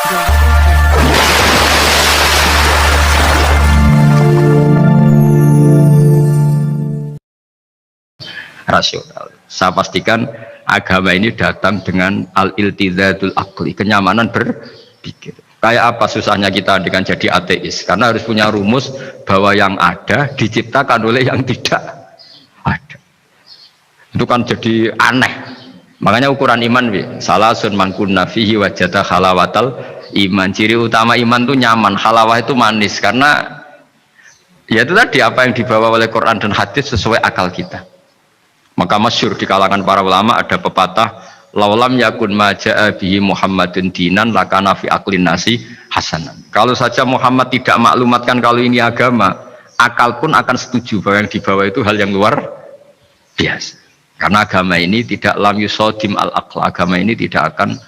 Rasional. Saya pastikan agama ini datang dengan al-iltidzatul aqli, kenyamanan berpikir. Kayak apa susahnya kita dengan jadi ateis? Karena harus punya rumus bahwa yang ada diciptakan oleh yang tidak ada. Itu kan jadi aneh. Makanya ukuran iman salasun man kunna fihi wajada halawatal iman. Ciri utama iman itu nyaman, halawah itu manis, karena ya itu tadi apa yang dibawa oleh Quran dan hadis sesuai akal kita. Maka masyhur di kalangan para ulama ada pepatah laulam yakun maja'a bihi Muhammadun dinan lakana fi aqlin nasi hasanan. Kalau saja Muhammad tidak maklumatkan kalau ini agama, akal pun akan setuju bahwa yang dibawa itu hal yang luar biasa. Karena agama ini tidak lam yusodim al-aql, agama ini tidak akan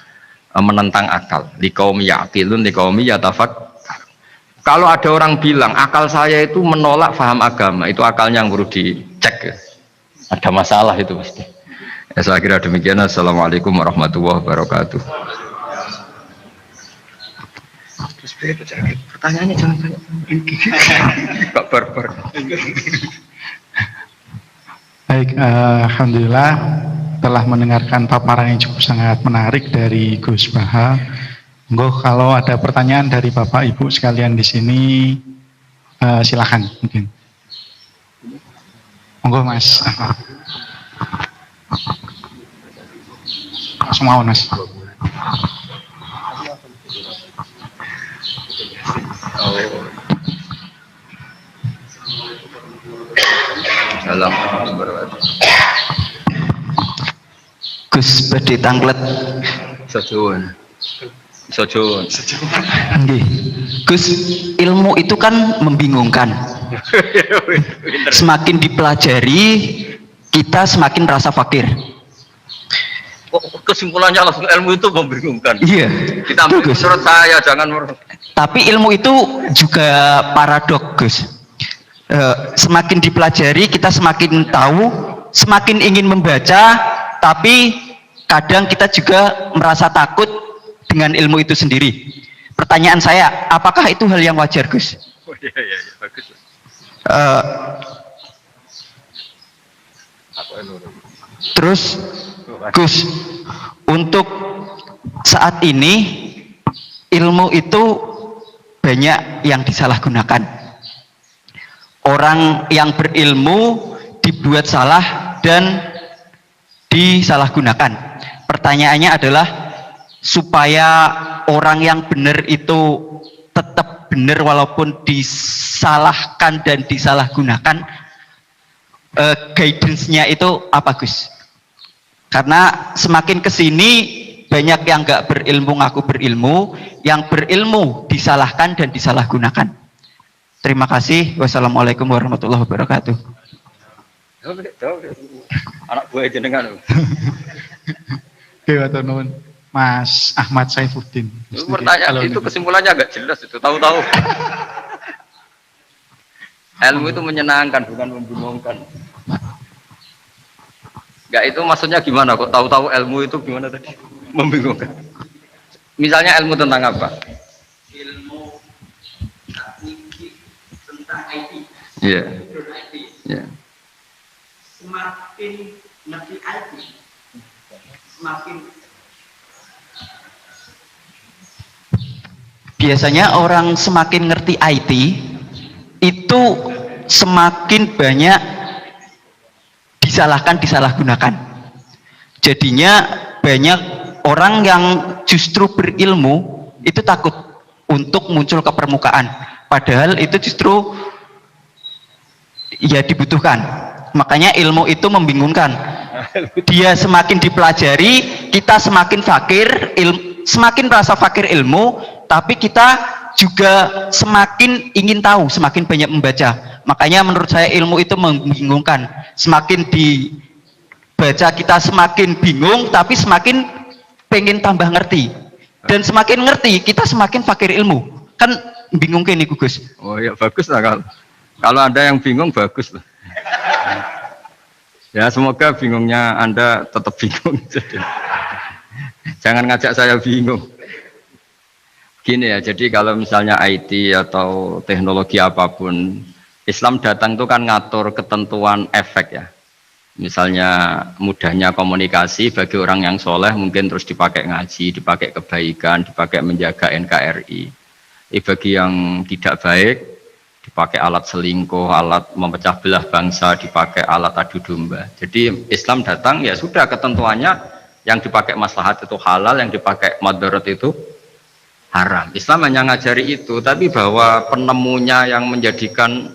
menentang akal. Liqaumi ya'qilun liqaumi yatafakkar. Kalau ada orang bilang akal saya itu menolak faham agama, itu akalnya yang perlu dicek. Ada masalah itu pasti. Ya, saya kira demikian. Assalamualaikum warahmatullahi wabarakatuh. Pertanyaannya jangan banyak. Kok barbar. Baik, alhamdulillah telah mendengarkan paparan yang cukup sangat menarik dari Gus Baha. Monggo kalau ada pertanyaan dari Bapak Ibu sekalian di sini, silakan mungkin. Monggo Mas. Langsung mau Mas. Salam. Gus badhe tanglet. Sojourn. Nggih. Gus, ilmu itu kan membingungkan. Semakin dipelajari, kita semakin merasa fakir. Kesimpulannya langsung ilmu itu membingungkan. Iya. Kita ambil menurut saya, jangan Tapi ilmu itu juga paradok, Gus. Semakin dipelajari, kita semakin tahu, semakin ingin membaca, tapi kadang kita juga merasa takut dengan ilmu itu sendiri. Pertanyaan saya, apakah itu hal yang wajar, Gus? Oh, iya, bagus. Terus Gus, untuk saat ini ilmu itu banyak yang disalahgunakan. Orang yang berilmu dibuat salah dan disalahgunakan. Pertanyaannya adalah supaya orang yang benar itu tetap benar walaupun disalahkan dan disalahgunakan, guidance-nya itu apa, Gus? Karena semakin kesini banyak yang nggak berilmu ngaku berilmu, yang berilmu disalahkan dan disalahgunakan. Terima kasih. Wassalamualaikum warahmatullahi wabarakatuh. Anak buah jenengan. Oke, matur nuwun. Mas Ahmad Saifuddin. Itu pertanyaan itu kesimpulannya agak jelas itu, tahu-tahu. Ilmu itu menyenangkan bukan membingungkan. Enggak, itu maksudnya gimana kok tahu-tahu ilmu itu gimana tadi? Membingungkan. Misalnya ilmu tentang apa? Ilmu tentang IT. Iya. Iya. Semakin ngerti IT, semakin biasanya orang semakin ngerti IT itu semakin banyak disalahgunakan. Jadinya banyak orang yang justru berilmu itu takut untuk muncul ke permukaan, padahal itu justru ya dibutuhkan. Makanya ilmu itu membingungkan. Dia semakin dipelajari, kita semakin fakir, semakin merasa fakir ilmu, tapi kita juga semakin ingin tahu, semakin banyak membaca. Makanya menurut saya ilmu itu membingungkan. Semakin dibaca kita semakin bingung, tapi semakin pengen tambah ngerti. Dan semakin ngerti, kita semakin fakir ilmu. Kan bingung kan nih, Gus? Oh ya, bagus lah kalau ada yang bingung, bagus lah. Ya, semoga bingungnya Anda tetap bingung. Jangan ngajak saya bingung. Gini ya, jadi kalau misalnya IT atau teknologi apapun, Islam datang itu kan ngatur ketentuan efek ya. Misalnya mudahnya komunikasi bagi orang yang soleh mungkin terus dipakai ngaji, dipakai kebaikan, dipakai menjaga NKRI. Bagi yang tidak baik, dipakai alat selingkuh, alat memecah belah bangsa, dipakai alat adu domba. Jadi Islam datang ya sudah ketentuannya yang dipakai maslahat itu halal, yang dipakai madarat itu haram. Islam hanya ngajari itu, tapi bahwa penemunya yang menjadikan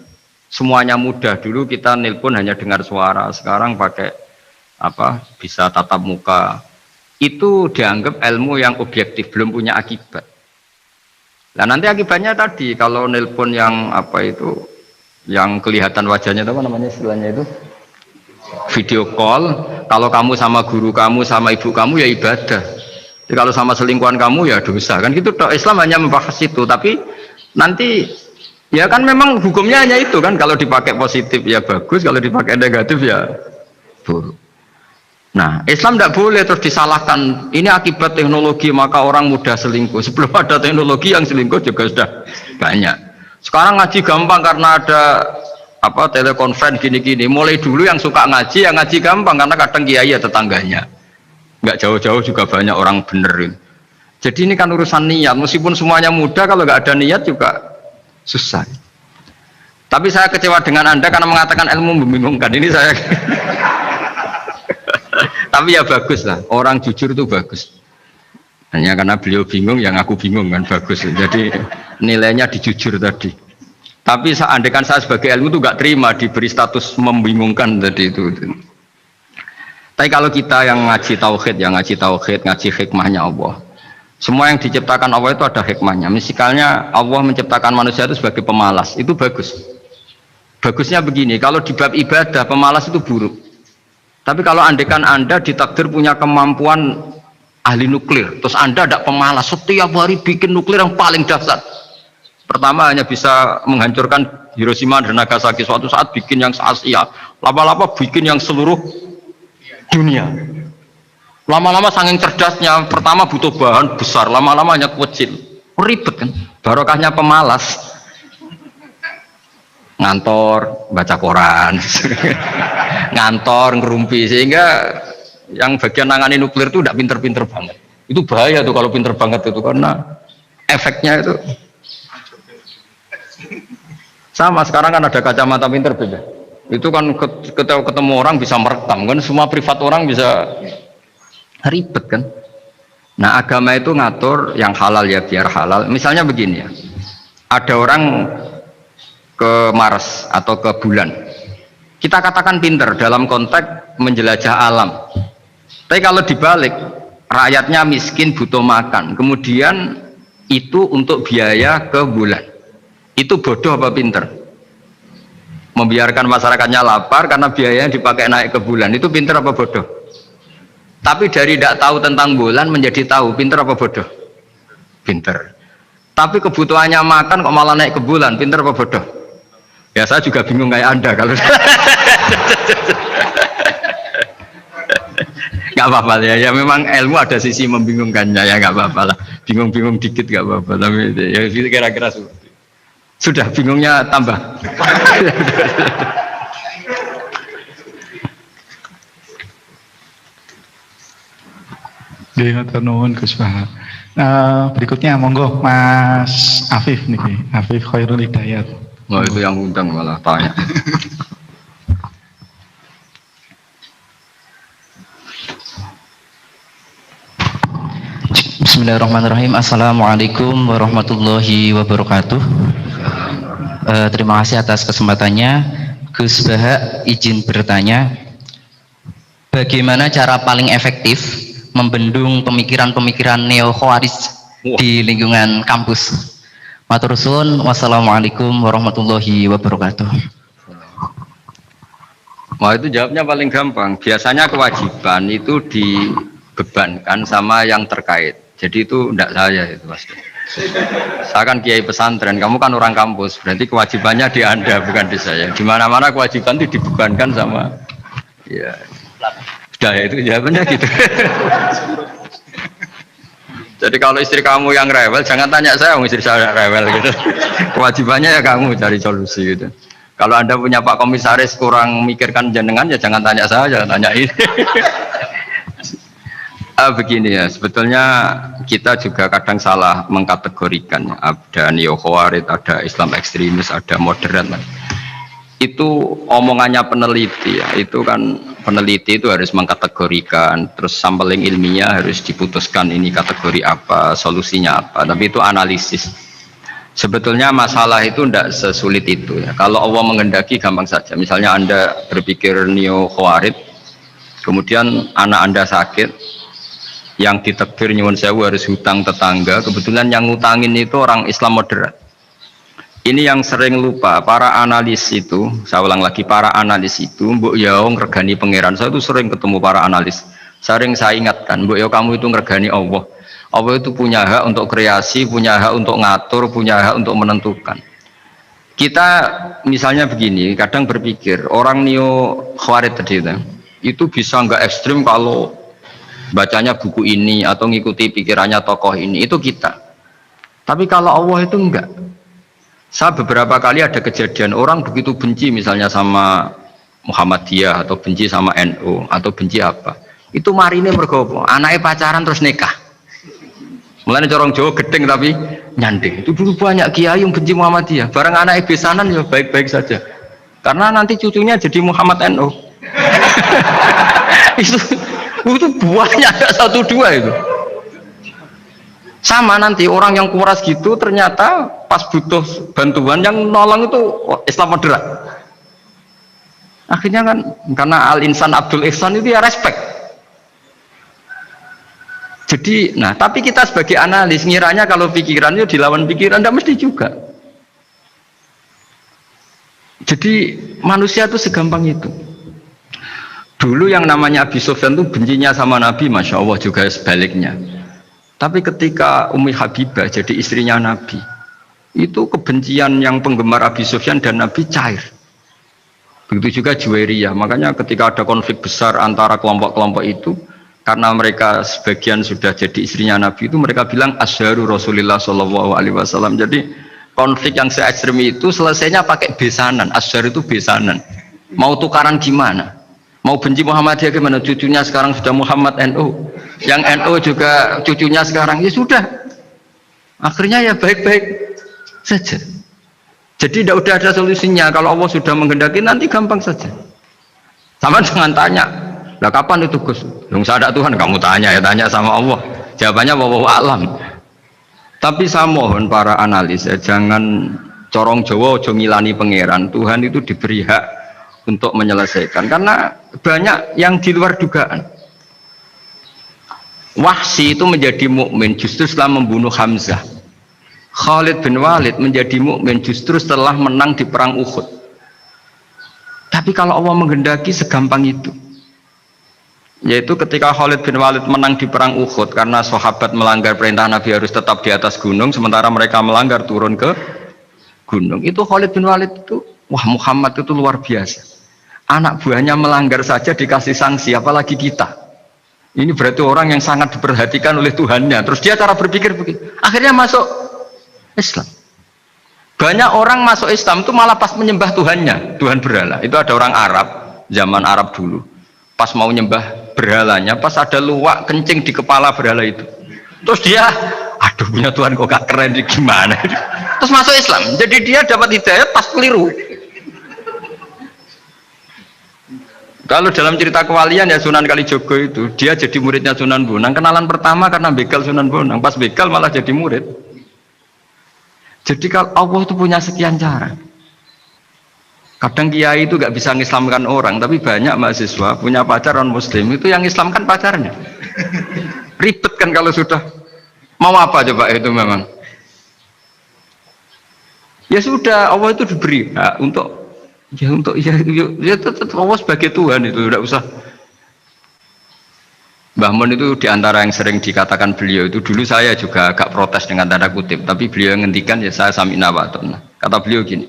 semuanya mudah. Dulu kita nelpon hanya dengar suara, sekarang pakai apa bisa tatap muka. Itu dianggap ilmu yang objektif, belum punya akibat. Nah nanti akibatnya tadi kalau nelpon yang apa itu, yang kelihatan wajahnya itu apa namanya istilahnya itu, video call. Kalau kamu sama guru kamu sama ibu kamu ya ibadah. Jadi kalau sama selingkuhan kamu ya dosa kan gitu. Islam hanya membahas itu, tapi nanti ya kan memang hukumnya hanya itu kan. Kalau dipakai positif ya bagus, kalau dipakai negatif ya buruk. Nah, Islam tidak boleh terus disalahkan. Ini akibat teknologi maka orang mudah selingkuh. Sebelum ada teknologi yang selingkuh juga sudah banyak. Sekarang ngaji gampang karena ada apa telekonferensi gini-gini. Mulai dulu yang suka ngaji, yang ngaji gampang karena kadang kiai ya tetangganya. Nggak jauh-jauh juga banyak orang benerin. Jadi ini kan urusan niat. Meskipun semuanya mudah, kalau nggak ada niat juga susah. Tapi saya kecewa dengan Anda karena mengatakan ilmu membingungkan. Ini saya. Tapi ya bagus lah, orang jujur itu bagus. Hanya karena beliau bingung, yang aku bingung kan bagus. Jadi nilainya dijujur tadi. Tapi andaikan saya sebagai ilmu itu nggak terima diberi status membingungkan tadi itu. Tapi kalau kita yang ngaji tauhid, ngaji hikmahnya Allah. Semua yang diciptakan Allah itu ada hikmahnya. Misalnya Allah menciptakan manusia itu sebagai pemalas, itu bagus. Bagusnya begini, kalau di bab ibadah pemalas itu buruk. Tapi kalau andaikan Anda ditakdir punya kemampuan ahli nuklir, terus Anda tidak pemalas, setiap hari bikin nuklir yang paling dahsyat. Pertama hanya bisa menghancurkan Hiroshima dan Nagasaki, suatu saat bikin yang se-Asia, lama-lama bikin yang seluruh dunia. Lama-lama saking cerdasnya, pertama butuh bahan besar, lama-lama hanya kecil. Ribet kan, barokahnya pemalas. Ngantor, baca koran, ngantor, ngerumpi, sehingga yang bagian nangani nuklir itu tidak pinter-pinter banget. Itu bahaya tuh kalau pinter banget itu, karena efeknya itu sama. Sekarang kan ada kacamata pinter beda. Itu kan ketemu orang bisa merekam kan, semua privat orang bisa, ribet kan. Nah agama itu ngatur yang halal ya biar halal. Misalnya begini ya, ada orang ke Mars atau ke bulan, kita katakan pinter dalam konteks menjelajah alam. Tapi kalau dibalik, rakyatnya miskin butuh makan, kemudian itu untuk biaya ke bulan, itu bodoh apa pinter? Membiarkan masyarakatnya lapar karena biayanya dipakai naik ke bulan, itu pinter apa bodoh? Tapi dari tidak tahu tentang bulan menjadi tahu, pinter apa bodoh? Pinter. Tapi kebutuhannya makan kok malah naik ke bulan, pinter apa bodoh? Ya saya juga bingung kayak Anda kalau nggak apa-apa ya memang ilmu ada sisi membingungkannya ya nggak apa-apa lah, bingung-bingung dikit nggak apa-apa, tapi ya kira-kira sudah bingungnya tambah. Berikutnya monggo Mas Afif nih, Afif Khairul Hidayat. Oh itu yang undang malah tanya. Bismillahirrahmanirrahim. Assalamualaikum warahmatullahi wabarakatuh. Terima kasih atas kesempatannya. Gus Baha izin bertanya, bagaimana cara paling efektif membendung pemikiran-pemikiran neo-khawarij di lingkungan kampus? Matur suwun, wassalamualaikum warahmatullahi wabarakatuh. Wah itu jawabnya paling gampang. Biasanya kewajiban itu dibebankan sama yang terkait. Jadi itu tidak saya itu pasti. Saya kan kiai pesantren, kamu kan orang kampus, berarti kewajibannya di Anda bukan di saya. Di mana-mana kewajiban itu dibebankan sama. Ya, sudah ya itu jawabannya gitu. Jadi kalau istri kamu yang rewel, jangan tanya saya, istri saya rewel gitu. Kewajibannya ya kamu cari solusi gitu. Kalau Anda punya Pak Komisaris kurang mikirkan jenengan, ya jangan tanya saya, jangan tanya ini. Begini ya, sebetulnya kita juga kadang salah mengkategorikan. Ada neo-khawarij, ada Islam ekstremis, ada moderat. Itu omongannya peneliti ya, itu kan peneliti itu harus mengkategorikan, terus sampling ilmiah harus diputuskan ini kategori apa, solusinya apa, tapi itu analisis. Sebetulnya masalah itu tidak sesulit itu ya. Kalau Allah menghendaki gampang saja. Misalnya Anda berpikir neo khawarij, kemudian anak Anda sakit, yang ditekbir nyuwun sewu harus hutang tetangga, kebetulan yang ngutangin itu orang Islam moderat. Ini yang sering lupa para analis itu, saya ulang lagi, para analis itu mbok yo ngregani pangeran. Saya itu sering ketemu para analis. Sering saya ingatkan, mbok yo kamu itu ngregani Allah. Allah itu punya hak untuk kreasi, punya hak untuk ngatur, punya hak untuk menentukan. Kita misalnya begini, kadang berpikir orang neo khawarij tadi itu bisa nggak ekstrim kalau bacanya buku ini atau ngikuti pikirannya tokoh ini, itu kita. Tapi kalau Allah itu enggak. Saya beberapa kali ada kejadian orang begitu benci misalnya sama Muhammadiyah atau benci sama NU atau benci apa, itu marine mergo anaknya pacaran terus nikah. Mulane corong Jawa gedeng tapi nyanding. Itu dulu banyak kiai yang benci Muhammadiyah, bareng anaknya besanan ya baik-baik saja. Karena nanti cucunya jadi Muhammad NU. itu banyak, ada satu dua itu. Sama nanti orang yang kuras gitu ternyata pas butuh bantuan yang nolong itu Islam moderat. Akhirnya kan karena Al-Insan Abdul Ihsan itu ya respect. Jadi, nah tapi kita sebagai analis ngiranya kalau pikirannya dilawan pikiran, tidak mesti juga. Jadi manusia itu segampang itu. Dulu yang namanya Abi Sufyan itu bencinya sama Nabi, Masya Allah, juga sebaliknya. Tapi ketika Ummi Habibah jadi istrinya Nabi, itu kebencian yang penggemar Abi Sufyan dan Nabi cair. Begitu juga Juwairiyah. Makanya ketika ada konflik besar antara kelompok-kelompok itu, karena mereka sebagian sudah jadi istrinya Nabi, itu mereka bilang asharu Rasulullah SAW. Jadi konflik yang se-ekstrem itu selesainya pakai besanan. Ashar itu besanan. Mau tukaran gimana? Mau benci Muhammadiyah gimana? Cucunya sekarang sudah Muhammad NU. Yang NU juga cucunya sekarang, ya sudah. Akhirnya ya baik-baik saja. Jadi tidak udah ada solusinya. Kalau Allah sudah menghendaki nanti gampang saja. Sama jangan tanya, lah kapan itu Gus? Dong saya ada Tuhan, kamu tanya ya, tanya sama Allah. Jawabannya wallahu a'lam. Tapi saya mohon para analis ya, jangan corong Jawa ojo ngilani pangeran. Tuhan itu diberi hak untuk menyelesaikan karena banyak yang di luar dugaan. Wahsy itu menjadi mukmin justru setelah membunuh Hamzah. Khalid bin Walid menjadi mukmin justru setelah menang di perang Uhud. Tapi kalau Allah menghendaki segampang itu. Yaitu ketika Khalid bin Walid menang di perang Uhud karena sahabat melanggar perintah Nabi harus tetap di atas gunung, sementara mereka melanggar turun ke gunung. Itu Khalid bin Walid itu, wah Muhammad itu luar biasa. Anak buahnya melanggar saja dikasih sanksi, apalagi kita. Ini berarti orang yang sangat diperhatikan oleh Tuhannya. Terus dia cara berpikir begitu. Akhirnya masuk Islam. Banyak orang masuk Islam itu malah pas menyembah Tuhannya, Tuhan berhala. Itu ada orang Arab, zaman Arab dulu. Pas mau nyembah berhalanya, pas ada luwak kencing di kepala berhala itu. Terus dia, aduh punya Tuhan kok gak keren, gimana? Terus masuk Islam. Jadi dia dapat hidayah pas keliru. Kalau dalam cerita kewalian ya Sunan Kalijogo itu, dia jadi muridnya Sunan Bonang. Kenalan pertama karena begal Sunan Bonang. Pas begal malah jadi murid. Jadi kalau Allah itu punya sekian cara. Kadang kiai itu gak bisa mengislamkan orang, tapi banyak mahasiswa punya pacar non muslim itu yang islamkan pacarnya. Ribet kan kalau sudah mau apa coba itu memang. Ya sudah, Allah itu diberi hak untuk tetap Allah sebagai Tuhan itu tidak usah. Mbah Mun itu diantara yang sering dikatakan beliau itu, dulu saya juga agak protes dengan tanda kutip, tapi beliau ngendikan ya saya sami'na wa ata'na. Kata beliau gini,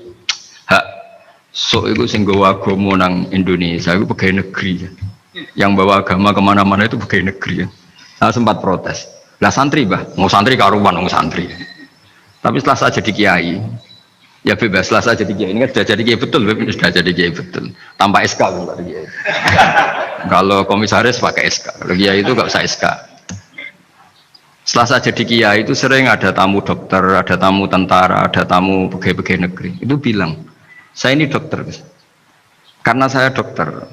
hak sok itu sing gawa agama nang Indonesia itu pegawai negeri ya. Yang bawa agama kemana-mana itu pegawai negeri ya. Saya sempat protes, Lah santri Mbah, mau santri karuan mau santri. Tapi setelah saya jadi kiai, ya bebas setelah saya jadi kiai. Ini kan sudah jadi kiai betul, sudah jadi kiai betul. Tanpa SK kalau kiai. Kalau komisaris pakai SK, kalau kiai itu nggak usah SK. Setelah saya jadi kiai itu sering ada tamu dokter, ada tamu tentara, ada tamu pegawai negeri. Itu bilang, saya ini dokter, karena saya dokter.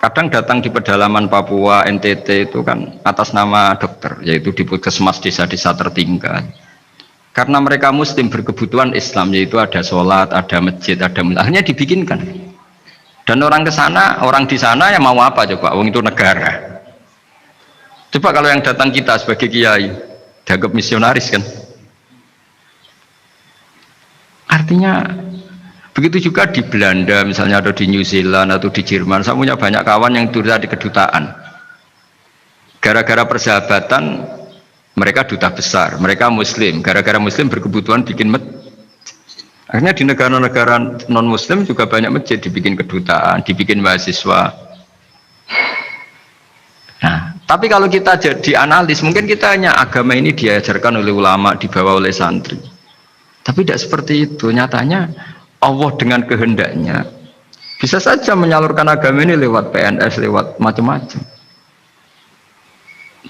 Kadang datang di pedalaman Papua, NTT itu kan atas nama dokter, yaitu di puskesmas desa-desa tertinggal. Karena mereka muslim berkebutuhan Islam, yaitu ada sholat, ada masjid, ada akhirnya dibikinkan. Dan orang ke sana, orang di sana yang mau apa coba? Wong itu negara. Coba kalau yang datang kita sebagai kiai, dianggap misionaris kan? Artinya begitu juga di Belanda misalnya, atau di New Zealand atau di Jerman. Saya punya banyak kawan yang duta di kedutaan. Gara-gara persahabatan mereka duta besar, mereka muslim. Gara-gara muslim berkebutuhan bikin masjid. Akhirnya di negara-negara non muslim juga banyak masjid, dibikin kedutaan, dibikin mahasiswa. Nah, tapi kalau kita jadi analis, mungkin kita hanya agama ini diajarkan oleh ulama, dibawa oleh santri. Tapi tidak seperti itu. Nyatanya Allah dengan kehendaknya bisa saja menyalurkan agama ini lewat PNS, lewat macam-macam.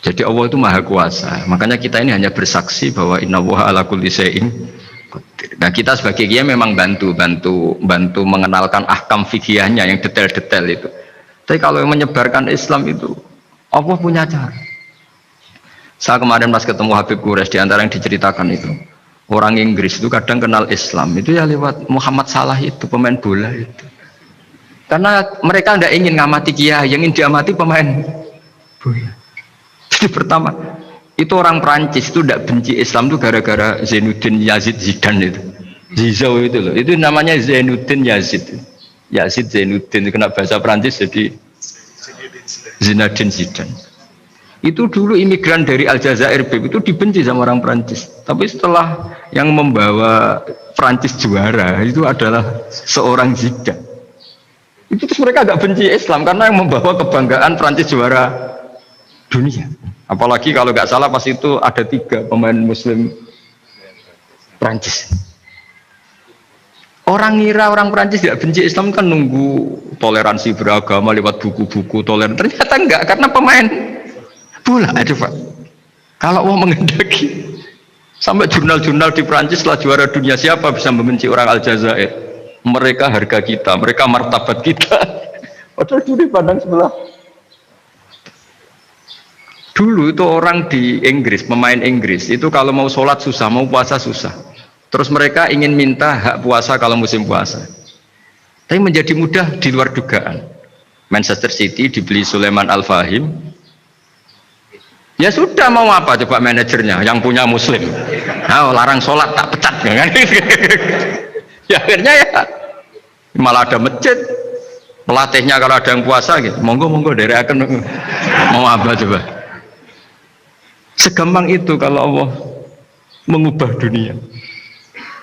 Jadi Allah itu maha kuasa. Makanya kita ini hanya bersaksi bahwa innallaha ala kulli syai'in qadir. Nah, kita sebagai kiai memang bantu mengenalkan ahkam fikihnya yang detail-detail itu. Tapi kalau yang menyebarkan Islam itu Allah punya cara. Saya kemarin pas ketemu Habib Quraisy, di antara yang diceritakan itu, orang Inggris itu kadang kenal Islam itu ya lewat Muhammad Salah itu, pemain bola itu. Karena mereka tidak ingin ngamati kiai, yang ingin diamati pemain bola. Jadi pertama, itu orang Prancis itu tidak benci Islam itu gara-gara Zainuddin Yazid Zidane itu. Zizou itu loh, itu namanya Zainuddin Yazid. Yazid Zainuddin, kena bahasa Prancis jadi Zinedine Zidane. Itu dulu imigran dari Aljazair itu dibenci sama orang Prancis. Tapi setelah yang membawa Prancis juara itu adalah seorang Zidane. Itu terus mereka agak benci Islam karena yang membawa kebanggaan Prancis juara dunia. Apalagi kalau nggak salah pas itu ada 3 pemain Muslim Prancis. Orang ngira orang Prancis tidak benci Islam kan nunggu toleransi beragama lewat buku-buku toleran. Ternyata enggak, karena pemain bola aja Pak. Kalau mau mengendaki sampai jurnal-jurnal di Prancis setelah juara dunia, siapa bisa membenci orang Aljazair? Mereka harga kita, mereka martabat kita. Padahal dulu pandang sebelah. Dulu itu orang di Inggris, pemain Inggris itu kalau mau sholat susah, mau puasa susah. Terus mereka ingin minta hak puasa kalau musim puasa. Tapi menjadi mudah di luar dugaan. Manchester City dibeli Sulaiman Al-Fahim. Ya sudah, mau apa coba manajernya yang punya muslim. Nah, larang sholat tak pecat kan? Ya akhirnya ya malah ada masjid. Pelatihnya kalau ada yang puasa gitu, monggo dari akan mau apa coba. Segampang itu kalau Allah mengubah dunia.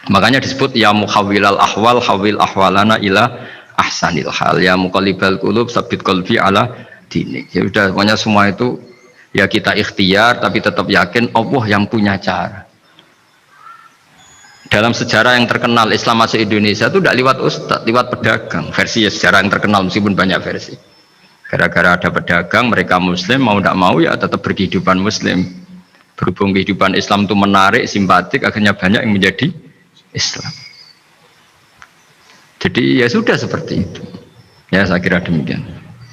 Makanya disebut ya muhawwilal ahwal hawil ahwalana ila ahsanil hal, ya muqallibal qulub sabit qalbi ala dinik. Ya udah, pokoknya semua itu ya kita ikhtiar tapi tetap yakin Allah yang punya cara. Dalam sejarah yang terkenal Islam masuk Indonesia itu tidak lewat ustadz, lewat pedagang. Versi ya sejarah yang terkenal meskipun banyak versi. Gara-gara ada pedagang, mereka muslim, mau tidak mau ya tetap berkehidupan muslim. Berhubung kehidupan Islam itu menarik, simpatik, akhirnya banyak yang menjadi Islam. Jadi ya sudah seperti itu. Ya saya kira demikian.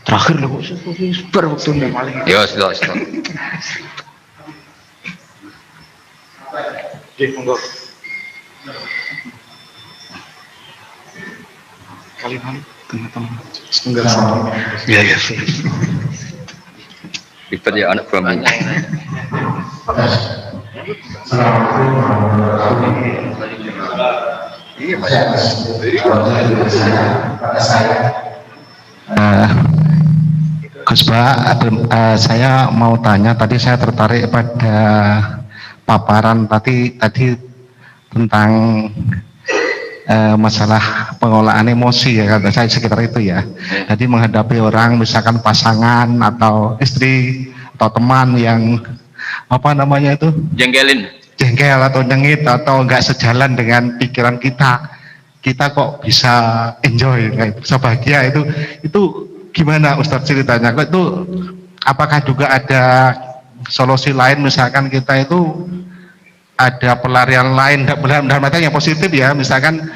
Terakhir loh, waktunya paling. Ya sudah. Monggo. Kali-kali tengah-tengah. Enggak sama. Ya. Ribet ya anak buahnya. Gus Bah, saya mau tanya, tadi saya tertarik pada paparan tadi tentang masalah pengolahan emosi ya, kata saya sekitar itu ya. Jadi menghadapi orang misalkan pasangan atau istri atau teman yang apa namanya itu, Jengkelin. jengkel atau nyengit atau enggak sejalan dengan pikiran kita kok bisa enjoy, kayak bisa bahagia, itu gimana Ustadz ceritanya? Kok itu apakah juga ada solusi lain, misalkan kita itu ada pelarian lain dalam artian yang positif ya, misalkan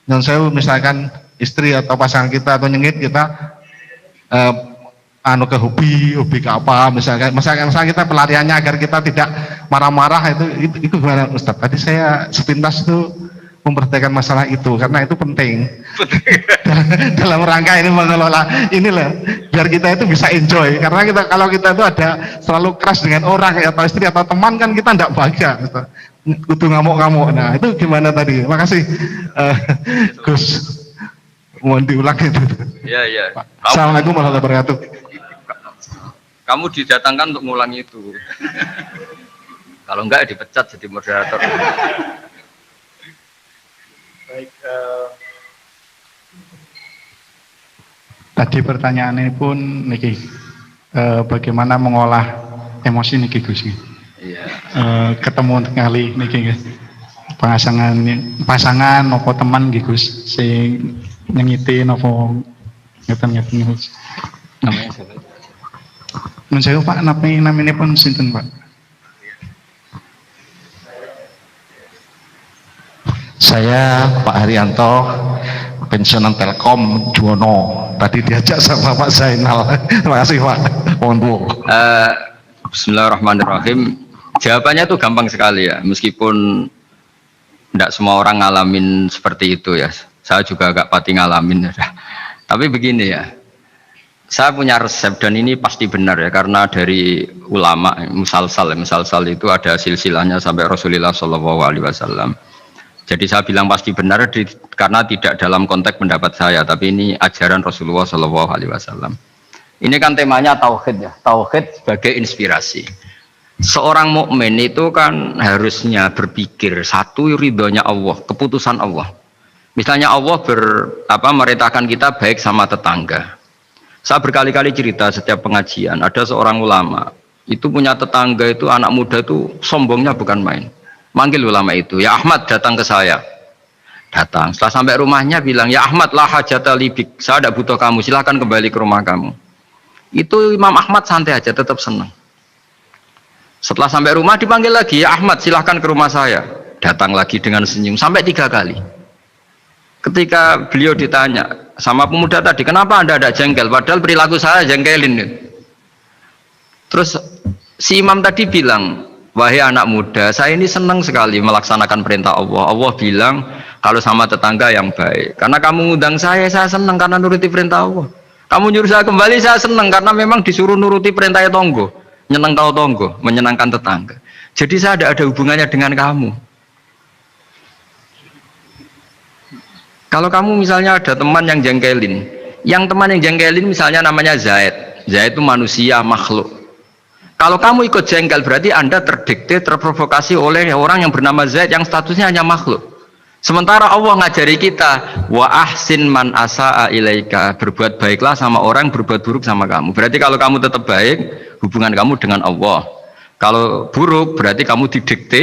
misalkan istri atau pasangan kita atau nyengit kita ke hobi ke apa, misalkan kita pelariannya agar kita tidak marah-marah, itu gimana Ustadz? Tadi saya sepintas itu memperhatikan masalah itu karena itu penting dalam rangka ini mengelola inilah biar kita itu bisa enjoy, karena kalau kita itu ada selalu keras dengan orang atau istri atau teman kan kita tidak bahagia, kudu ngamuk-ngamuk. Nah itu gimana tadi? Makasih Gus, mohon diulang itu. Ya. Assalamualaikum warahmatullahi wabarakatuh. Kamu didatangkan untuk ngulangi itu. Kalau enggak dipecat jadi moderator. Baik, tadi pertanyaannya pun niki, bagaimana mengolah emosi niki Gus? Iya. Ketemu kali niki pasangan nopo teman niki Gus, sing nyengiti nopo ngeten Gus. Namanya siapa? Saya Pak, namanya pun sinten Pak? Saya Pak Haryanto, pensiunan Telkom Juwono. Tadi diajak sama Pak Zainal. Terima kasih Pak. Mohon Bu. Bismillahirrahmanirrahim. Jawabannya itu gampang sekali ya, meskipun tidak semua orang ngalamin seperti itu ya. Saya juga agak pati ngalamin ya. Tapi begini ya, saya punya resep dan ini pasti benar ya, karena dari ulama musalsal itu ada silsilahnya sampai Rasulullah SAW. Jadi saya bilang pasti benar karena tidak dalam konteks pendapat saya, tapi ini ajaran Rasulullah SAW. Ini kan temanya tauhid ya, tauhid sebagai inspirasi. Seorang mukmin itu kan harusnya berpikir satu, ridhonya Allah, keputusan Allah. Misalnya Allah merintahkan kita baik sama tetangga. Saya berkali-kali cerita setiap pengajian, ada seorang ulama itu punya tetangga itu anak muda itu sombongnya bukan main. Manggil ulama itu, ya Ahmad datang ke saya. Datang, setelah sampai rumahnya bilang, ya Ahmad lah hajata libik, saya tidak butuh kamu, silahkan kembali ke rumah kamu. Itu Imam Ahmad santai aja, tetap senang. Setelah sampai rumah dipanggil lagi, ya Ahmad silahkan ke rumah saya. Datang lagi dengan senyum, sampai 3 kali. Ketika beliau ditanya sama pemuda tadi, kenapa Anda ada jengkel? Padahal perilaku saya jengkelin. Terus si imam tadi bilang, wahai anak muda, saya ini senang sekali melaksanakan perintah Allah. Allah bilang kalau sama tetangga yang baik. Karena kamu ngundang saya senang karena nuruti perintah Allah. Kamu nyuruh saya kembali, saya senang karena memang disuruh nuruti perintah tonggo. Nyeneng kau tonggo, menyenangkan tetangga. Jadi saya ada hubungannya dengan kamu. Kalau kamu misalnya ada teman yang jengkelin, misalnya namanya Zaid itu manusia, makhluk. Kalau kamu ikut jengkel berarti Anda terdikte, terprovokasi oleh orang yang bernama Zaid yang statusnya hanya makhluk. Sementara Allah ngajari kita, wa ahsin man asa'a ilaika, berbuat baiklah sama orang berbuat buruk sama kamu. Berarti kalau kamu tetap baik, hubungan kamu dengan Allah. Kalau buruk berarti kamu didikte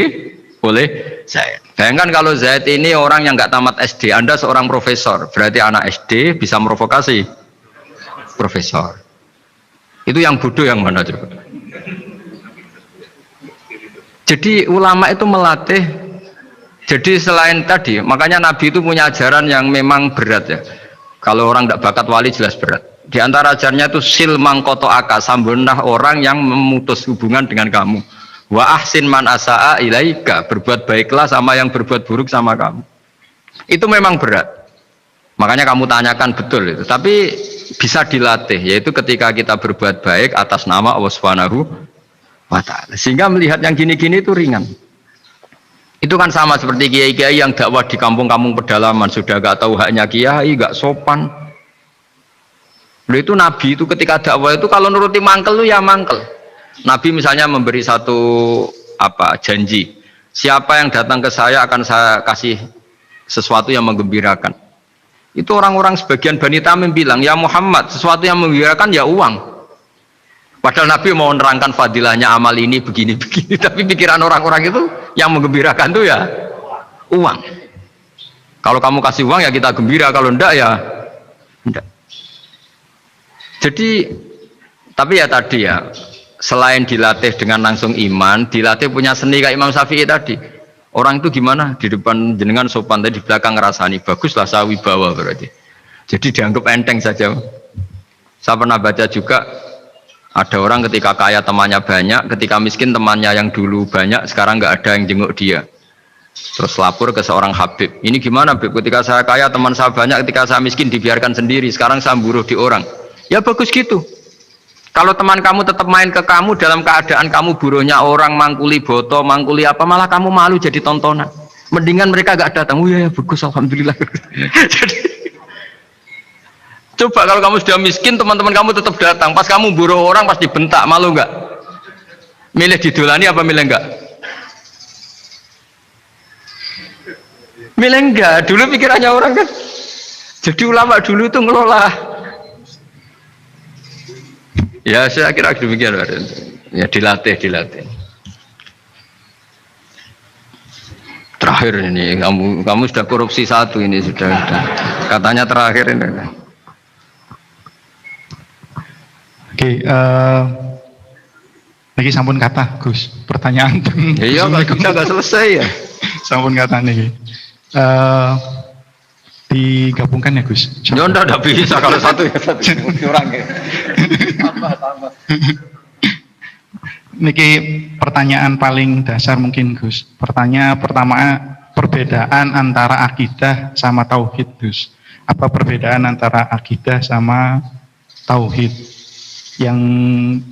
oleh Zaid. Bayangkan kalau Zaid ini orang yang nggak tamat SD, Anda seorang profesor, berarti anak SD bisa merokokasi profesor. Itu yang bodoh yang mana coba? Jadi ulama itu melatih. Jadi selain tadi, makanya Nabi itu punya ajaran yang memang berat ya. Kalau orang tidak bakat wali jelas berat. Di antara ajarannya itu sil mangkoto aka, sambunah orang yang memutus hubungan dengan kamu. Wa ahsin man asa'a ilaika, berbuat baiklah sama yang berbuat buruk sama kamu. Itu memang berat. Makanya kamu tanyakan betul itu. Tapi bisa dilatih, yaitu ketika kita berbuat baik atas nama Allah Subhanahu wa ta'ala. Sehingga melihat yang gini-gini itu ringan. Itu kan sama seperti kiai-kiai yang dakwah di kampung-kampung pedalaman, sudah gak tahu haknya kiai, gak sopan. Lalu itu Nabi itu ketika dakwah itu kalau nuruti mangkel itu ya mangkel. Nabi misalnya memberi satu janji, siapa yang datang ke saya akan saya kasih sesuatu yang menggembirakan. Itu orang-orang sebagian Bani Tamim bilang, ya Muhammad, sesuatu yang menggembirakan ya uang. Padahal Nabi mau menerangkan fadilahnya amal ini begini-begini, tapi pikiran orang-orang itu yang menggembirakan tuh ya uang. Kalau kamu kasih uang ya kita gembira, kalau enggak ya enggak. Jadi, tapi ya tadi ya, selain dilatih dengan langsung iman, dilatih punya seni kayak Imam Syafi'i tadi. Orang itu gimana? Di depan jenengan sopan, tapi di belakang ngerasani, baguslah saya wibawa berarti. Jadi dianggap enteng saja. Saya pernah baca juga, ada orang ketika kaya temannya banyak, ketika miskin temannya yang dulu banyak, sekarang nggak ada yang jenguk dia. Terus lapor ke seorang Habib, ini gimana Habib, ketika saya kaya teman saya banyak, ketika saya miskin dibiarkan sendiri, sekarang saya buruh di orang. Ya bagus gitu. Kalau teman kamu tetap main ke kamu dalam keadaan kamu buruhnya orang, mangkuli boto, mangkuli apa, malah kamu malu jadi tontonan. Mendingan mereka gak datang. Oh ya bagus, alhamdulillah. Jadi coba kalau kamu sudah miskin, teman-teman kamu tetap datang, pas kamu buruh orang pas dibentak, malu nggak? Milih didolani apa milih enggak? Milih enggak. Dulu pikirannya orang kan, jadi ulama dulu itu ngelola. Ya saya kira demikian. Ya dilatih. Terakhir ini kamu sudah korupsi satu ini sudah. Katanya terakhir ini. Oke, lagi sampun kata Gus, pertanyaan. Iya, kita nggak selesai ya. Sampun kata nih. Digabungkan ya Gus. Ya enggak bisa kalau satu ya satu kurang ya. Tambah. Niki pertanyaan paling dasar mungkin Gus. Pertanyaan pertama, perbedaan antara akidah sama tauhid Gus. Apa perbedaan antara akidah sama tauhid? Yang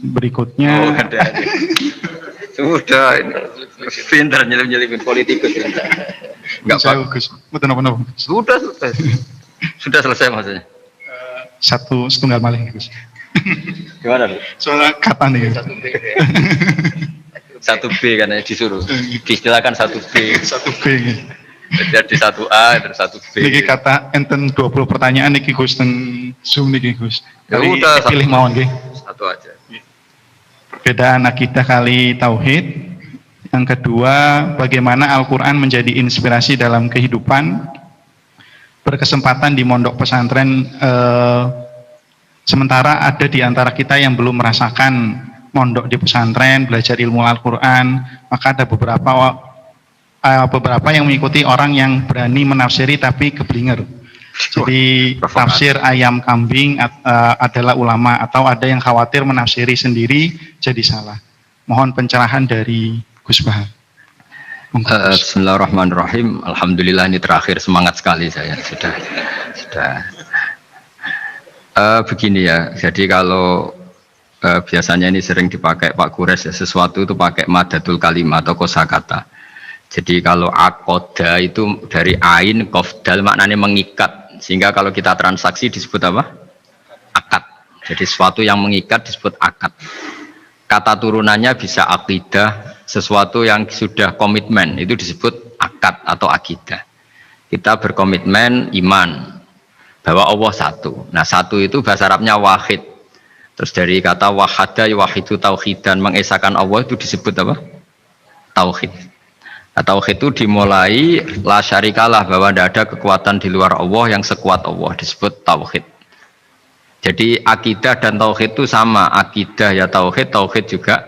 berikutnya. Oh, ada. Sudah pintar nyelip-nyelipin politikus. Enggak bagus. Betul. Sudah selesai maksudnya. Satu setunggal malih Gus. Gimana Bu? Soalnya kata nih. Satu B kan disuruh. Diistilahkan 1B. 1B. Jadi 1A dan 1B. Niki kata enten 20 pertanyaan niki Gus teng Zoom niki Gus. Ya udah pilih mawon nggih. Satu aja. Perbedaan akidah kali tauhid. Yang kedua, bagaimana Al-Qur'an menjadi inspirasi dalam kehidupan. Berkesempatan di mondok pesantren sementara ada di antara kita yang belum merasakan mondok di pesantren, belajar ilmu Al-Qur'an, maka ada beberapa yang mengikuti orang yang berani menafsiri tapi keblinger. Jadi tafsir ayam kambing adalah ulama, atau ada yang khawatir menafsiri sendiri jadi salah. Mohon pencerahan dari Gus Bahar. Bismillahirrahmanirrahim. Alhamdulillah ini terakhir, semangat sekali saya sudah. Begini ya. Jadi kalau biasanya ini sering dipakai Pak Kures ya, sesuatu itu pakai madatul kalimat atau kosakata. Jadi kalau akoda itu dari ain kofdal maknanya mengikat. Sehingga kalau kita transaksi disebut apa? Akad. Jadi sesuatu yang mengikat disebut akad. Kata turunannya bisa akidah, sesuatu yang sudah komitmen itu disebut akad atau akidah. Kita berkomitmen iman bahwa Allah satu. Nah satu itu bahasa Arabnya wahid. Terus dari kata wahada wahidu tauhidan, mengesahkan Allah itu disebut apa? Tauhid. Nah, tauhid itu dimulai la syarikalah, bahwa tidak ada kekuatan di luar Allah yang sekuat Allah, disebut tauhid. Jadi akidah dan tauhid itu sama, akidah ya tauhid, tauhid juga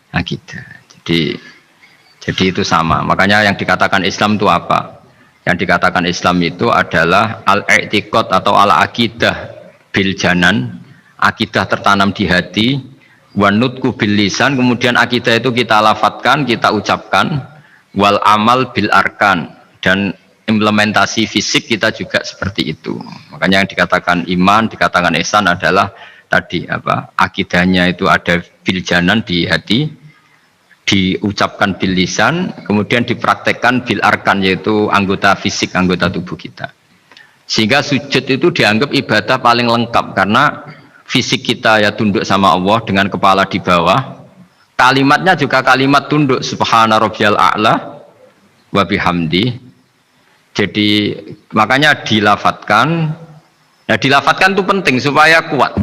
akidah. Jadi itu sama. Makanya yang dikatakan Islam itu apa? Yang dikatakan Islam itu adalah al-i'tiqad atau al-aqidah bil janan, akidah tertanam di hati, wa nutqu bil lisan, kemudian akidah itu kita lafadzkan, kita ucapkan, wal amal bil arkan, dan implementasi fisik kita juga seperti itu. Makanya yang dikatakan iman, dikatakan ihsan adalah tadi apa? Akidahnya itu ada bil janan di hati, diucapkan bil lisan, kemudian dipraktekkan bil arkan, yaitu anggota fisik, anggota tubuh kita. Sehingga sujud itu dianggap ibadah paling lengkap karena fisik kita ya tunduk sama Allah dengan kepala di bawah. Kalimatnya juga kalimat tunduk, subhana rabbiyal a'la wa bihamdi. Jadi makanya dilafatkan. Nah dilafatkan itu penting supaya kuat.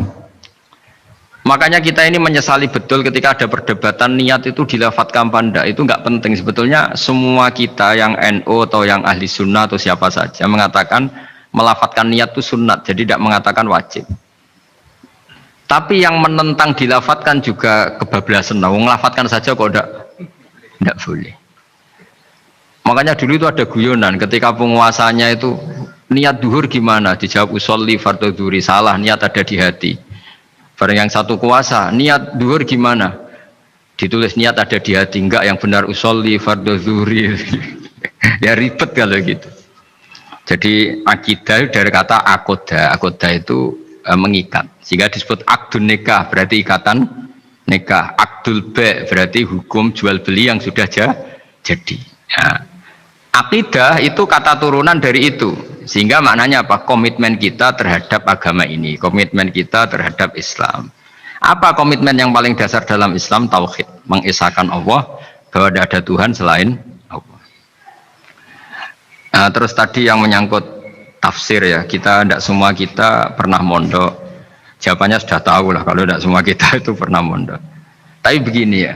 Makanya kita ini menyesali betul ketika ada perdebatan niat itu dilafatkan panda, itu nggak penting. Sebetulnya semua kita yang NU atau yang ahli sunnah atau siapa saja mengatakan melafatkan niat itu sunat, jadi tidak mengatakan wajib. Tapi yang menentang dilafatkan juga kebablasan. Nah, melafatkan saja kok tidak boleh. Makanya dulu itu ada guyonan ketika penguasanya itu niat duhur gimana? Dijawab usolli fardhu dhuhri, salah, niat ada di hati. Barang yang satu kuasa, niat duhur gimana? Ditulis niat ada di hati, enggak, yang benar usolli fardhu dhuhri. Ya ribet kalau gitu. Jadi akidah dari kata akoda, akoda itu mengikat, sehingga disebut akdun nikah, berarti ikatan nikah. Akdul ba' berarti hukum jual beli yang sudah jadi. Nah, akidah itu kata turunan dari itu, sehingga maknanya apa? Komitmen kita terhadap agama ini, komitmen kita terhadap Islam. Apa komitmen yang paling dasar dalam Islam? Tauhid, mengesahkan Allah, bahwa tidak ada Tuhan selain Allah. Nah, terus tadi yang menyangkut tafsir ya, kita tidak semua kita pernah mondok. Jawabannya sudah tahu lah kalau tidak semua kita itu pernah mondok. Tapi begini ya,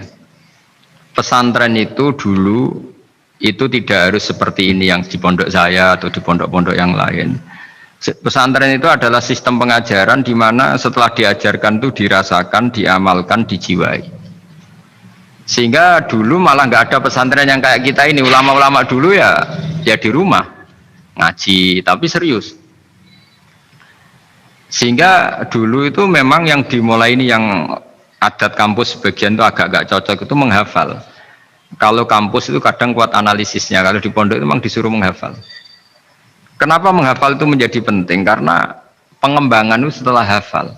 pesantren itu dulu itu tidak harus seperti ini yang di pondok saya atau di pondok-pondok yang lain. Pesantren itu adalah sistem pengajaran di mana setelah diajarkan itu dirasakan, diamalkan, dijiwai. Sehingga dulu malah nggak ada pesantren yang kayak kita ini. Ulama-ulama dulu ya di rumah ngaji, tapi serius. Sehingga dulu itu memang yang dimulai ini, yang adat kampus sebagian itu agak cocok itu menghafal. Kalau kampus itu kadang kuat analisisnya, kalau di pondok itu memang disuruh menghafal. Kenapa menghafal itu menjadi penting? Karena pengembangan itu setelah hafal.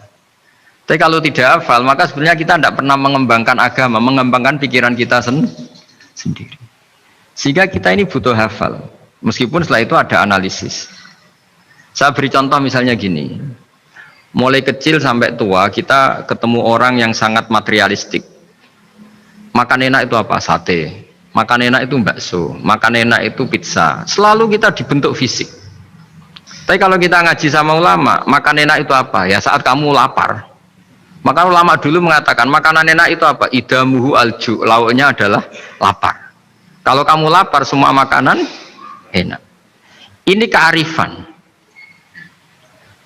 Tapi kalau tidak hafal, maka sebenarnya kita tidak pernah mengembangkan agama, mengembangkan pikiran kita sendiri. Sehingga kita ini butuh hafal, meskipun setelah itu ada analisis. Saya beri contoh misalnya gini, mulai kecil sampai tua kita ketemu orang yang sangat materialistik. Makan enak itu apa? Sate. Makan enak itu bakso. Makan enak itu pizza. Selalu kita dibentuk fisik. Tapi kalau kita ngaji sama ulama, makan enak itu apa? Ya saat kamu lapar. Maka ulama dulu mengatakan makanan enak itu apa? Idamuhu alju, lauknya adalah lapar. Kalau kamu lapar, semua makanan enak. Ini kearifan.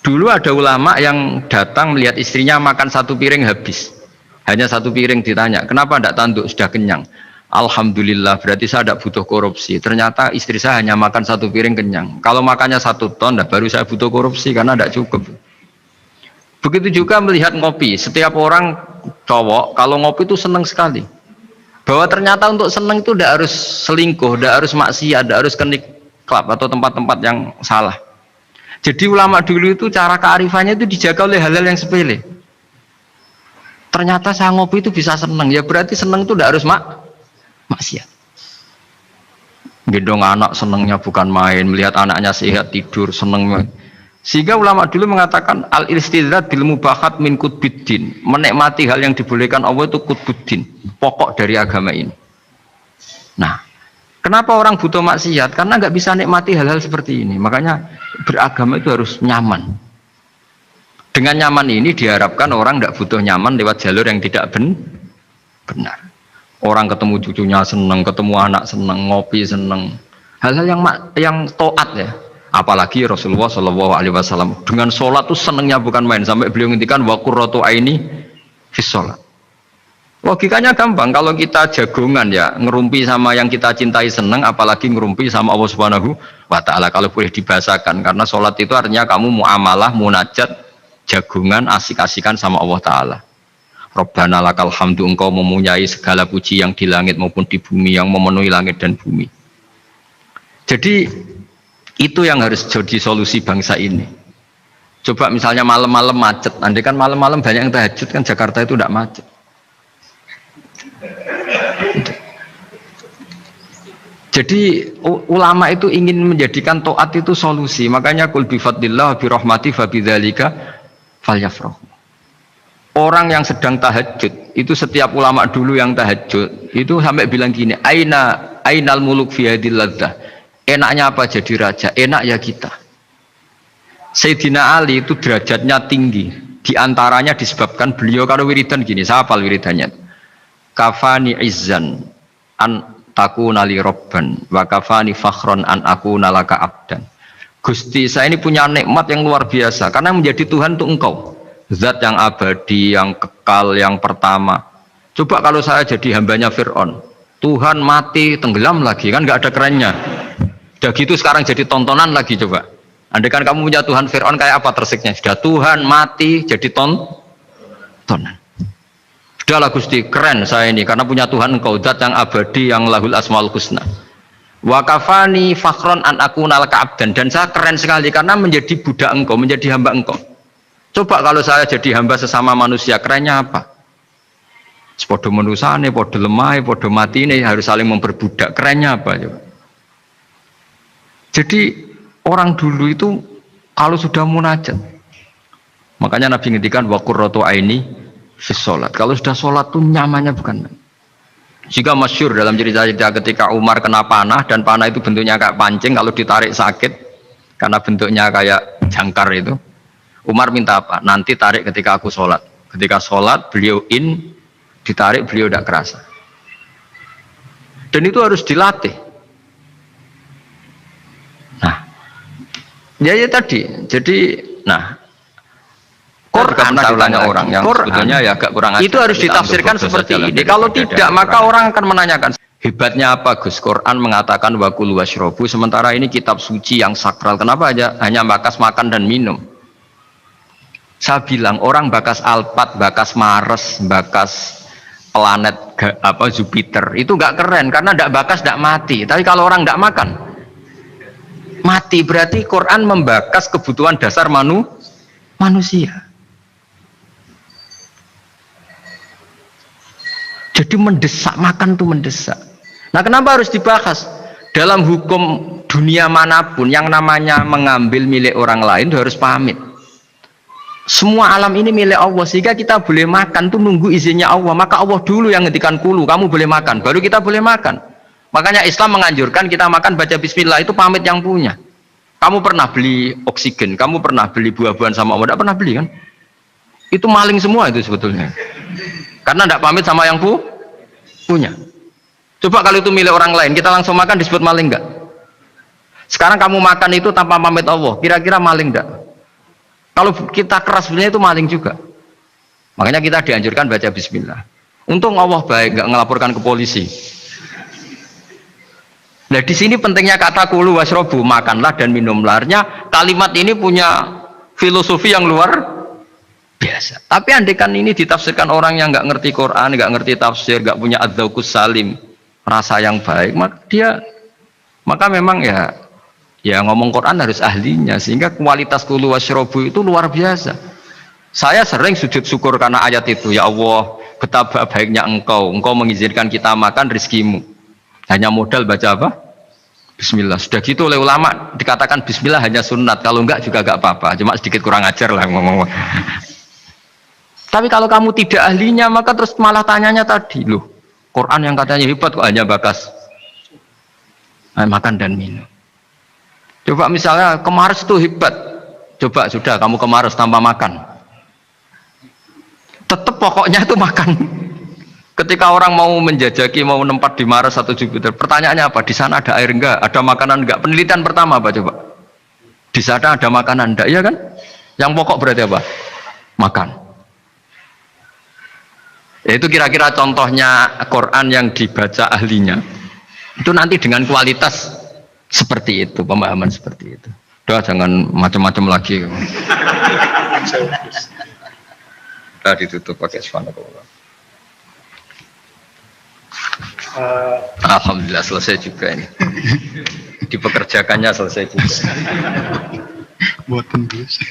Dulu ada ulama yang datang melihat istrinya makan satu piring habis. Hanya satu piring, ditanya, kenapa tidak tanduk, sudah kenyang? Alhamdulillah, berarti saya tidak butuh korupsi. Ternyata istri saya hanya makan satu piring kenyang. Kalau makannya 1 ton, baru saya butuh korupsi karena tidak cukup. Begitu juga melihat ngopi. Setiap orang cowok kalau ngopi itu senang sekali. Bahwa ternyata untuk senang itu tidak harus selingkuh, tidak harus maksiat, tidak harus ke klub atau tempat-tempat yang salah. Jadi ulama dulu itu cara kearifannya itu dijaga oleh hal-hal yang sepele. Ternyata saya ngopi itu bisa senang, ya berarti senang itu tidak harus maksiat. Gendong anak senangnya bukan main, melihat anaknya sehat tidur senang. Sehingga ulama dulu mengatakan al-istidzat bil mubahat min qutbiddin, menikmati hal yang dibolehkan Allah itu qutbuddin, pokok dari agama ini. Nah, kenapa orang butuh maksiat? Karena nggak bisa nikmati hal-hal seperti ini. Makanya beragama itu harus nyaman. Dengan nyaman ini diharapkan orang tidak butuh nyaman lewat jalur yang tidak benar. Orang ketemu cucunya senang, ketemu anak senang, ngopi senang. Hal-hal yang taat ya. Apalagi Rasulullah SAW dengan sholat itu senangnya bukan main, sampai beliau ngintikan wa qurratu aini fis sholat. Logikanya gampang, kalau kita jagongan ya ngerumpi sama yang kita cintai senang, apalagi ngerumpi sama Allah Subhanahu wa ta'ala kalau boleh dibahasakan, karena sholat itu artinya kamu muamalah, munajat, jagungan, asik-asikan sama Allah Ta'ala. Rabbana lakal hamdu, engkau mempunyai segala puji yang di langit maupun di bumi, yang memenuhi langit dan bumi. Jadi itu yang harus jadi solusi bangsa ini. Coba misalnya malam-malam macet, andai kan malam-malam banyak yang tahajud, kan Jakarta itu tidak macet. Jadi ulama itu ingin menjadikan taat itu solusi. Makanya qul bi fadlillah bi rahmati fa bidzalika falyafrahu. Orang yang sedang tahajud itu, setiap ulama dulu yang tahajud itu sampai bilang gini, ainal muluk fi hadil ladzah. Enaknya apa jadi raja? Enak ya kita. Sayyidina Ali itu derajatnya tinggi. Di antaranya disebabkan beliau kalau wiridan gini, saya hafal wiridannya. Kafani izzan an takuna li robban wa kafani fakhron an akuna laka abdan. Gusti, saya ini punya nikmat yang luar biasa karena menjadi Tuhan untuk engkau. Zat yang abadi, yang kekal, yang pertama. Coba kalau saya jadi hambanya Fir'aun, Tuhan mati tenggelam lagi, kan nggak ada kerennya. Udah gitu sekarang jadi tontonan lagi coba. Andai kan kamu punya Tuhan Fir'aun kayak apa tersiknya? Sudah Tuhan mati jadi tontonan. Sudahlah Gusti, keren saya ini karena punya Tuhan engkau, zat yang abadi, yang lahul asmaul husna. Wa kafani fakhron an akuna laka abdan, dan saya keren sekali karena menjadi budak engkau, menjadi hamba engkau. Coba kalau saya jadi hamba sesama manusia, kerennya apa? Podo menusane, podo lemah, podo mati ini harus saling memperbudak. Kerennya apa coba? Jadi orang dulu itu kalau sudah munajat, makanya Nabi ngendikan wa qurratu aini fi sholat. Kalau sudah sholat tuh nyamannya bukan. Jika masyhur dalam cerita-cerita ketika Umar kena panah dan panah itu bentuknya kayak pancing, kalau ditarik sakit karena bentuknya kayak jangkar itu. Umar minta apa? Nanti tarik ketika aku sholat. Ketika sholat beliau ditarik beliau tidak kerasa. Dan itu harus dilatih. Nah, ya tadi. Jadi, nah, Quran tanya orang yang sebetulnya ya agak kurang ajar. Itu harus ditafsirkan seperti ini. Kalau tidak, maka orang akan menanyakan. Hebatnya apa Gus? Quran mengatakan wa kulu washrobu, sementara ini kitab suci yang sakral. Kenapa hanya bakas makan dan minum? Saya bilang orang bakas Alphard, bakas Mars, bakas planet Jupiter itu nggak keren karena tidak bakas tidak mati. Tapi kalau orang tidak makan mati, berarti Quran membakas kebutuhan dasar manusia. Jadi mendesak, makan tuh mendesak. Nah, kenapa harus dibahas? Dalam hukum dunia manapun yang namanya mengambil milik orang lain itu harus pamit. Semua alam ini milik Allah, sehingga kita boleh makan tuh nunggu izinnya Allah. Maka Allah dulu yang ngendikan kulu, kamu boleh makan, baru kita boleh makan. Makanya Islam menganjurkan kita makan baca bismillah, itu pamit yang punya. Kamu pernah beli oksigen, kamu pernah beli buah-buahan sama Allah? Tidak pernah beli kan? Itu maling semua itu sebetulnya. Karena tidak pamit sama yang punya. Coba kalau itu milik orang lain, kita langsung makan disebut maling enggak? Sekarang kamu makan itu tanpa pamit Allah, kira-kira maling enggak? Kalau kita keras sebenarnya itu maling juga. Makanya kita dianjurkan baca bismillah. Untung Allah baik, enggak ngelaporkan ke polisi. Nah, di sini pentingnya kata kulu wasrobu, makanlah dan minumlah. Kalimat ini punya filosofi yang luar biasa. Tapi andekan ini ditafsirkan orang yang nggak ngerti Quran, nggak ngerti tafsir, nggak punya adzauqus salim, rasa yang baik, maka memang ya ngomong Quran harus ahlinya, sehingga kualitas kulu wasrobu itu luar biasa. Saya sering sujud syukur karena ayat itu. Ya Allah, betapa baiknya engkau mengizinkan kita makan rizkimu. Hanya modal baca apa? Bismillah. Sudah gitu oleh ulama dikatakan bismillah hanya sunat, kalau enggak juga enggak apa-apa, cuma sedikit kurang ajar lah ngomong. Tapi kalau kamu tidak ahlinya, maka terus malah tanyanya tadi, loh, Quran yang katanya hebat kok hanya bakas makan dan minum. Coba misalnya kemarin itu hebat, coba sudah kamu kemarin tanpa makan, tetap pokoknya itu makan. Ketika orang mau menjajaki, mau nempat di Mars atau Jupiter, pertanyaannya apa? Di sana ada air enggak? Ada makanan enggak? Penelitian pertama apa coba? Di sana ada makanan enggak? Iya kan? Yang pokok berarti apa? Makan. Ya, itu kira-kira contohnya Quran yang dibaca ahlinya. Itu nanti dengan kualitas seperti itu, pemahaman seperti itu. Udah, jangan macam-macam lagi. Kita ditutup pakai subhanallah. Alhamdulillah selesai juga ini. Dipekerjakannya selesai juga. Buat tembus.